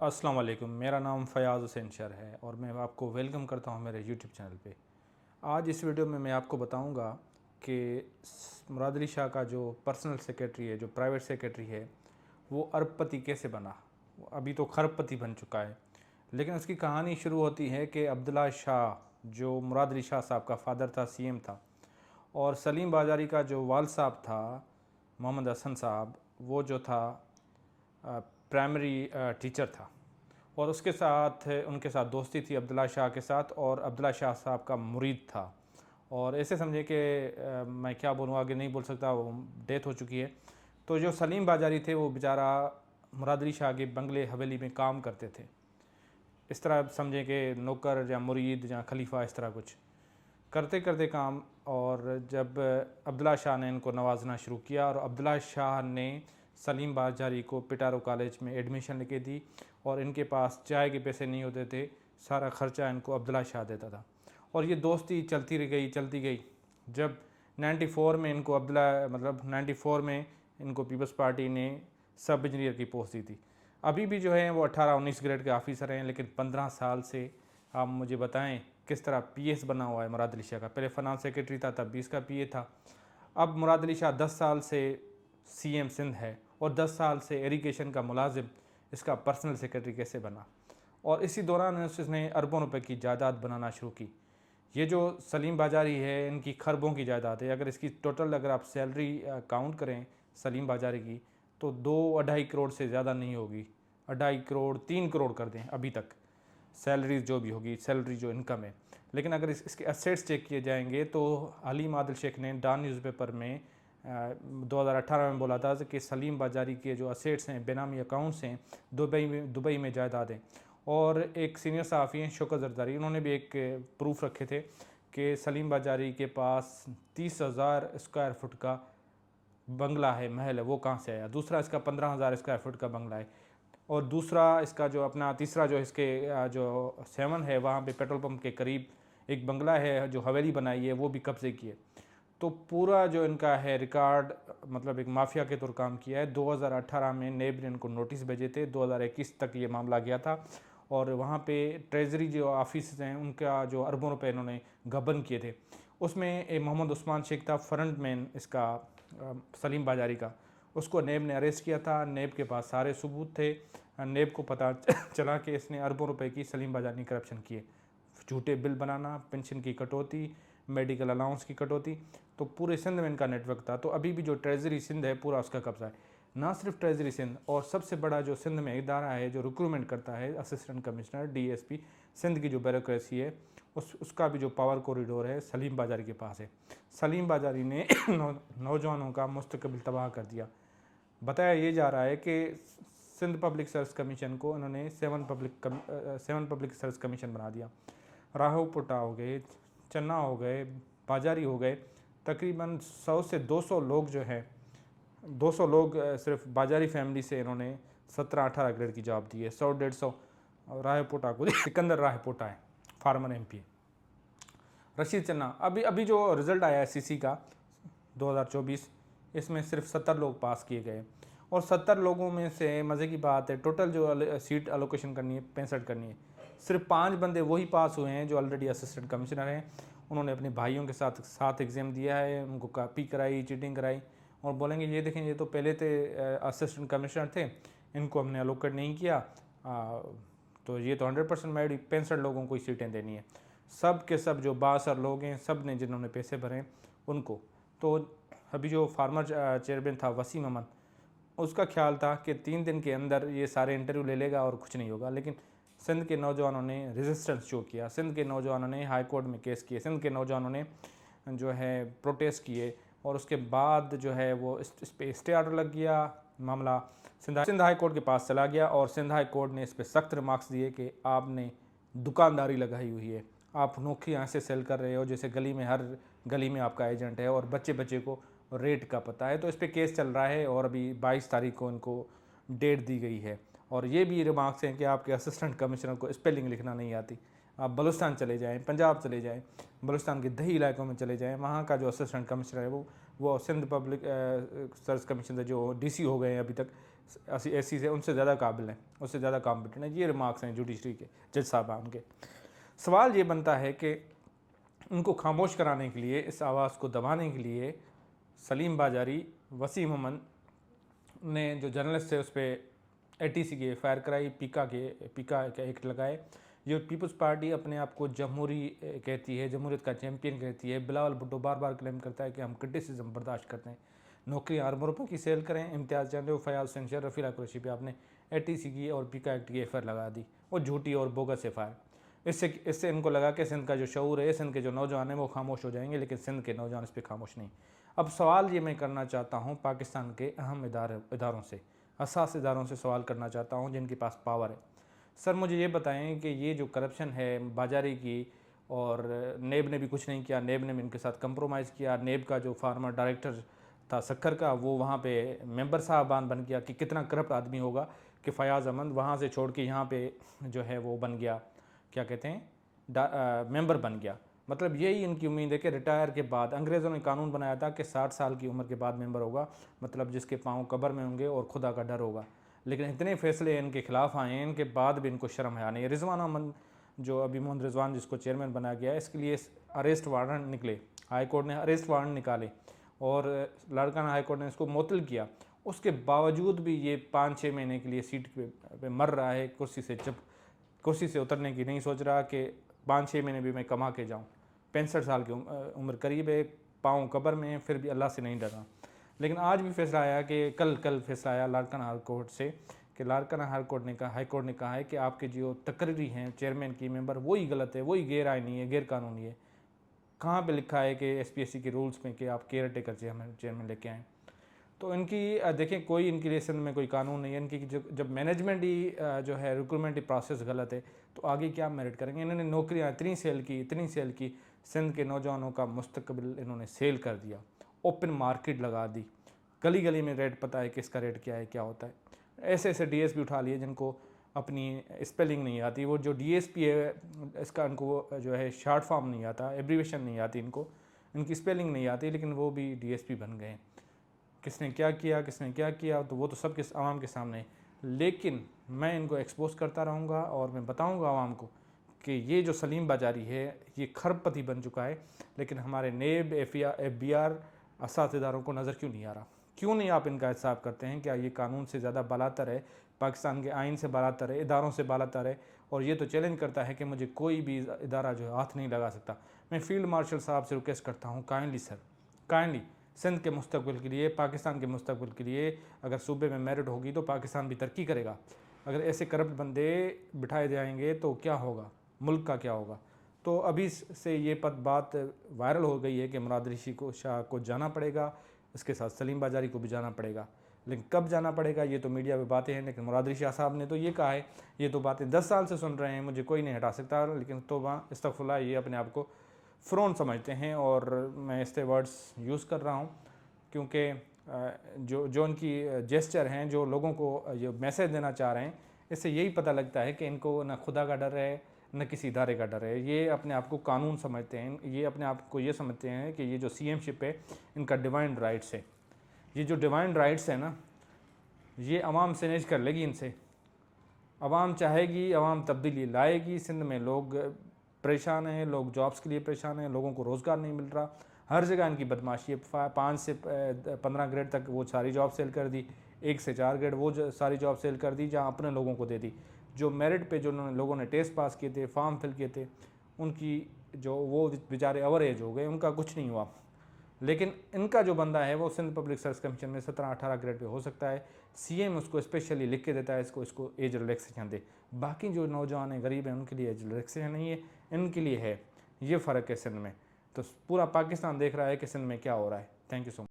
अस्सलाम वालेकुम। मेरा नाम फ़याज़ हुसैन शर है और मैं आपको वेलकम करता हूं मेरे यूट्यूब चैनल पे। आज इस वीडियो में मैं आपको बताऊंगा कि मुराद अली शाह का जो पर्सनल सेक्रेटरी है, जो प्राइवेट सेक्रेटरी है, वो अरबपति कैसे बना। वो अभी तो खरबपति बन चुका है, लेकिन उसकी कहानी शुरू होती है कि अब्दुल्ला शाह, जो मुराद अली शाह साहब का फ़ादर था, सीएम था, और सलीम बाजारी का जो वाल साहब था, मोहम्मद हसन साहब, वो जो था प्राइमरी टीचर था। और उसके साथ उनके साथ दोस्ती थी अब्दुल्ला शाह के साथ, और अब्दुल्ला शाह साहब का मुरीद था। और ऐसे समझे कि मैं क्या बोलूँ, आगे नहीं बोल सकता, वो डेथ हो चुकी है। तो जो सलीम बाजारी थे वो बेचारा मुराद अली शाह के बंगले हवेली में काम करते थे। इस तरह समझे कि नौकर या मुरीद या खलीफा, इस तरह कुछ करते करते काम। और जब अब्दुल्ला शाह ने इनको नवाजना शुरू किया, और अब्दुल्ला शाह ने सलीम बाजारी को पिटारो कॉलेज में एडमिशन लेके दी, और इनके पास चाय के पैसे नहीं होते थे, सारा ख़र्चा इनको अब्दुल्ला शाह देता था। और ये दोस्ती चलती रह गई, चलती गई। जब 94 में इनको अब्दुल्ला 94 में इनको पीपल्स पार्टी ने सब इंजीनियर की पोस्ट दी थी। अभी भी जो है वो 18-19 ग्रेड के ऑफिसर हैं, लेकिन 15 साल से आप मुझे बताएं किस तरह पीएस बना हुआ है मुराद अली शाह का। पहले फाइनेंस सेक्रेटरी था, तब भी इसका पीए था। अब मुराद अली शाह 10 साल से सीएम सिंध है, और 10 साल से इरिगेशन का मुलाजिम इसका पर्सनल सेक्रेटरी कैसे बना। और इसी दौरान उसने अरबों रुपए की जायदाद बनाना शुरू की। ये जो सलीम बाजारी है, इनकी खरबों की जायदाद है। अगर इसकी टोटल अगर आप सैलरी काउंट करें सलीम बाजारी की, तो 2-2.5 करोड़ से ज़्यादा नहीं होगी। 2.5 करोड़, 3 करोड़ कर दें अभी तक सैलरीज जो भी होगी, सैलरी जो इनकम है। लेकिन अगर इसके एसेट्स चेक किए जाएंगे तो हलीम आदिल शेख ने डॉन न्यूज़पेपर में 2018 में बोला था कि सलीम बाजारी के जो असेट्स हैं, बेनामी अकाउंट्स हैं, दुबई में जायदादें। और एक सीनियर सहाफ़ी हैं शौकत जरदारी, उन्होंने भी एक प्रूफ रखे थे कि सलीम बाजारी के पास 30,000 स्क्वायर फुट का बंगला है, महल है, वो कहाँ से आया। दूसरा इसका 15,000 स्क्वायर फुट का बंगला है। और दूसरा इसका जो अपना तीसरा जो इसके जो 7 है, वहाँ पे पेट्रोल पंप के करीब एक बंगला है जो हवेली बनाई है, वो भी कब्ज़े की है। तो पूरा जो इनका है रिकॉर्ड, मतलब एक माफिया के तौर काम किया है। 2018 में नेब ने इनको नोटिस भेजे थे, 2021 तक ये मामला गया था। और वहाँ पे ट्रेजरी जो ऑफिस हैं, उनका जो अरबों रुपए इन्होंने गबन किए थे। उसमें मोहम्मद उस्मान शेख था फ्रंट मैन इसका, सलीम बाजारी का। उसको नेब ने अरेस्ट किया था। नेब के पास सारे सबूत थे। नेब को पता चला कि इसने अरबों रुपए की सलीम बाजारी ने करप्शन किए। झूठे बिल बनाना, पेंशन की कटौती, मेडिकल अलाउंस की कटौती। तो पूरे सिंध में इनका नेटवर्क था। तो अभी भी जो ट्रेजरी सिंध है, पूरा उसका कब्जा है। ना सिर्फ ट्रेजरी सिंध, और सबसे बड़ा जो सिंध में इदारा है जो रिक्रूटमेंट करता है, असिस्टेंट कमिश्नर डीएसपी, सिंध की जो ब्यूरोक्रेसी है, उसका भी जो पावर कॉरिडोर है सलीम बाजारी के पास है। सलीम बाजारी ने नौजवानों का मुस्तकबिल तबाह कर दिया। बताया ये जा रहा है कि सिंध पब्लिक सर्विस कमीशन को उन्होंने 7 पब्लिक सर्विस कमीशन बना दिया। राहो पुटा हो गए, चन्ना हो गए, बाजारी हो गए। तकरीबन 100 से 200 लोग जो हैं, 200 लोग सिर्फ बाजारी फैमिली से इन्होंने 17-18 ग्रेड की जॉब दी है। 100-150 रायपोटा को सिकंदर रायपोटा है, फार्मर एमपी। रशीद चन्ना, अभी जो रिज़ल्ट आया है सीसी का 2024, इसमें सिर्फ 70 लोग पास किए गए। और 70 लोगों में से मज़े की बात है, टोटल जो सीट अलोकेशन करनी है 65 करनी है, सिर्फ 5 बंदे वही पास हुए हैं जो ऑलरेडी असिस्टेंट कमिश्नर हैं। उन्होंने अपने भाइयों के साथ एग्ज़ाम दिया है, उनको कॉपी कराई, चीटिंग कराई, और बोलेंगे ये देखें, ये तो पहले थे असिस्टेंट कमिश्नर थे, इनको हमने अलोकेट नहीं किया, तो ये तो 100% मेरिट, 65 लोगों को ही सीटें देनी है। सब के सब जो 62 लोग हैं, सब ने जिन्होंने पैसे भरे उनको। तो अभी जो फार्मर चेयरमैन था वसीम अहमद, उसका ख्याल था कि 3 दिन के अंदर ये सारे इंटरव्यू ले लेगा और कुछ नहीं होगा। लेकिन सिंध के नौजवानों ने रेजिस्टेंस शो किया, सिंध के नौजवानों ने हाई कोर्ट में केस किए, सिंध के नौजवानों ने जो है प्रोटेस्ट किए, और उसके बाद जो है वो इस पर स्टे ऑर्डर लग गया। मामला सिंध हाई कोर्ट के पास चला गया, और सिंध हाई कोर्ट ने इस पर सख्त रिमार्क्स दिए कि आपने दुकानदारी लगाई हुई है, आप नौकरी ऐसे सेल कर रहे हो जैसे गली में, हर गली में आपका एजेंट है, और बच्चे बच्चे को रेट का पता है। तो इस पर केस चल रहा है, और अभी 22 तारीख को इनको डेट दी गई है। और ये भी रिमार्क्स हैं कि आपके असिस्टेंट कमिश्नर को स्पेलिंग लिखना नहीं आती। आप बलूचिस्तान चले जाएं, पंजाब चले जाएं, बलूचिस्तान के दही इलाकों में चले जाएं, वहाँ का जो असिस्टेंट कमिश्नर है वो सिंध पब्लिक सर्विस कमीशन से जो डीसी हो गए हैं अभी तक, एसी से उनसे ज़्यादा काबिल हैं, उससे ज़्यादा कॉम्पिटेंट हैं। ये रिमार्क्स हैं जुडिशरी के जज साहबान के। सवाल ये बनता है कि उनको खामोश कराने के लिए, इस आवाज़ को दबाने के लिए सलीम बाजारी, वसीम अमन ने जो जर्नलिस्ट थे उस पर एटीसी की एफआईआर कराई, पीका के एक्ट लगाए। जो पीपल्स पार्टी अपने आप को जमहूरी कहती है, जमहूरियत का चैम्पियन कहती है। बिलावल भुट्टो बार बार क्लेम करता है कि हम क्रिटिसिज्म बर्दाश्त करते हैं। नौकरियां अरबों रुपये की सेल करें, इम्तियाज़ चंद, फयाज सेंशर, रफ़ीला कुरैशी पे आपने एटीसी की और पीका एक्ट की एफआईआर लगा दी, वो झूठी और बोगस एफआईआर। इससे इनको लगा कि सिंध का जो शऊर है, सिंध के जो नौजवान हैं वो खामोश हो जाएंगे, लेकिन सिंध के नौजवान इस पर खामोश नहीं। अब सवाल ये मैं करना चाहता हूँ पाकिस्तान के अहम इदारों से, हसास इदारों से सवाल करना चाहता हूँ जिनके पास पावर है। सर मुझे ये बताएं कि ये जो करप्शन है बाजारी की, और नेब ने भी कुछ नहीं किया, नेब ने भी इनके साथ कंप्रोमाइज़ किया। नेब का जो फार्मर डायरेक्टर था शक्कर का, वो वहाँ पे मेंबर साहबान बन गया। कि कितना करप्ट आदमी होगा कि फयाज़ अहमद वहाँ से छोड़ के यहाँ पे जो है वो बन गया, क्या कहते हैं, मेंबर बन गया। मतलब यही इनकी उम्मीद है कि रिटायर के बाद, अंग्रेज़ों ने कानून बनाया था कि 60 साल की उम्र के बाद मेंबर होगा, मतलब जिसके पाँव कब्र में होंगे और खुदा का डर होगा। लेकिन इतने फैसले इनके खिलाफ आए हैं, इनके बाद भी इनको शर्म है नहीं। रिजवान अमन जो अभी मोहम्मद रिजवान जिसको चेयरमैन बनाया गया है, इसके लिए अरेस्ट वारंट निकले, हाई कोर्ट ने अरेस्ट वारंट निकाले और लाड़काना हाई कोर्ट ने इसको मुअत्तल किया। उसके बावजूद भी ये 5-6 महीने के लिए सीट पे मर रहा है कुर्सी से। जब कुर्सी से उतरने की नहीं सोच रहा कि 5-6 महीने भी मैं कमा के जाऊँ। 65 साल की उम्र करीब है, पाँव कब्र में, फिर भी अल्लाह से नहीं डरा। लेकिन आज भी फैसला आया कि कल फैसला आया लाड़काना हाई कोर्ट से कि लाड़काना हाई कोर्ट ने कहा है कि आपके जो तकरीरी हैं चेयरमैन की मेंबर, वही गलत है, वही गैर आइनी है, गैर कानूनी है। कहाँ पे लिखा है कि एसपीएससी के रूल्स में कि आप केयर टेकर चेयरमैन लेके आएँ? तो इनकी देखें, कोई इनकी रिलेशन में कोई कानून नहीं है इनकी। जब मैनेजमेंट ही जो है रिक्रूटमेंट ही प्रोसेस गलत है, तो आगे क्या मेरिट करेंगे? इन्होंने नौकरियाँ इतनी सेल की, सिंध के नौजवानों का मुस्तकबिल इन्होंने सेल कर दिया, ओपन मार्केट लगा दी। गली गली में रेट पता है किसका रेट क्या है, क्या होता है। ऐसे डीएसपी उठा लिए जिनको अपनी स्पेलिंग नहीं आती। वो जो डीएसपी है इसका इनको जो है शॉर्ट फॉर्म नहीं आता, एब्रीवेशन नहीं आती इनको, इनकी स्पेलिंग नहीं आती, लेकिन वो भी डीएसपी बन गए। किसने क्या किया तो वो तो सबके आवाम के सामने है। लेकिन मैं इनको एक्सपोज करता रहूँगा और मैं बताऊँगा आवाम को कि ये जो सलीम बाजारी है ये खरबपति बन चुका है। लेकिन हमारे नेब, एफबीआर, असातिदारों को नज़र क्यों नहीं आ रहा? क्यों नहीं आप इनका हिसाब करते हैं? क्या ये कानून से ज़्यादा बालातर है, पाकिस्तान के आइन से बालातर है, इदारों से बालातर है? और ये तो चैलेंज करता है कि मुझे कोई भी इदारा जो है हाथ नहीं लगा सकता। मैं फील्ड मार्शल साहब से रिक्वेस्ट करता हूँ, काइंडली सर, काइंडली सिंध के मुस्तकबिल के लिए, पाकिस्तान के मुस्तकबिल के लिए अगर सूबे में मेरिट होगी तो पाकिस्तान भी तरक्की करेगा। अगर ऐसे करप्ट बंदे बिठाए जाएंगे तो क्या होगा, मुल्क का क्या होगा? तो अभी से ये बात वायरल हो गई है कि मुराद अली शाह को जाना पड़ेगा, इसके साथ सलीम बाजारी को भी जाना पड़ेगा। लेकिन कब जाना पड़ेगा ये तो मीडिया में बातें हैं, लेकिन मुराद अली शाह साहब ने तो ये कहा है। ये तो बातें 10 साल से सुन रहे हैं, मुझे कोई नहीं हटा सकता। लेकिन तौबा इस्तग़फ़िरुल्लाह, ये अपने आप को फ़्रॉन समझते हैं और मैं इससे वर्ड्स यूज़ कर रहा हूँ क्योंकि जो उनकी जेस्चर हैं, जो लोगों को ये मैसेज देना चाह रहे हैं, इससे यही पता लगता है कि इनको ना खुदा का डर है, न किसी इदारे का डर है। ये अपने आप को कानून समझते हैं, ये अपने आप को ये समझते हैं कि ये जो सीएमशिप है इनका डिवाइन राइट्स है। ये जो डिवाइन राइट्स है ना, ये अवाम स्नेच कर लेगी इनसे। अवाम चाहेगी, अवाम तब्दीली लाएगी। सिंध में लोग परेशान हैं, लोग जॉब्स के लिए परेशान हैं, लोगों को रोज़गार नहीं मिल रहा, हर जगह इनकी बदमाशी है। 5 से 15 ग्रेड तक वो सारी जॉब सेल कर दी, 1 से 4 ग्रेड वो सारी जॉब सेल कर दी, जहाँ अपने लोगों को दे दी। जो मेरिट पे जो लोगों ने टेस्ट पास किए थे, फॉर्म फिल किए थे, उनकी जो वो बेचारे अवरेज हो गए, उनका कुछ नहीं हुआ। लेकिन इनका जो बंदा है वो सिंध पब्लिक सर्विस कमीशन में 17-18 ग्रेड पे हो सकता है। सीएम उसको स्पेशली लिख के देता है इसको एज रिलैक्सेशन दे। बाकी जो नौजवान हैं, गरीब हैं, उनके लिए एज रिलैक्सेशन नहीं है, इनके लिए है। ये फ़र्क है सिंध में। तो पूरा पाकिस्तान देख रहा है कि सिंध में क्या हो रहा है। Thank you so much.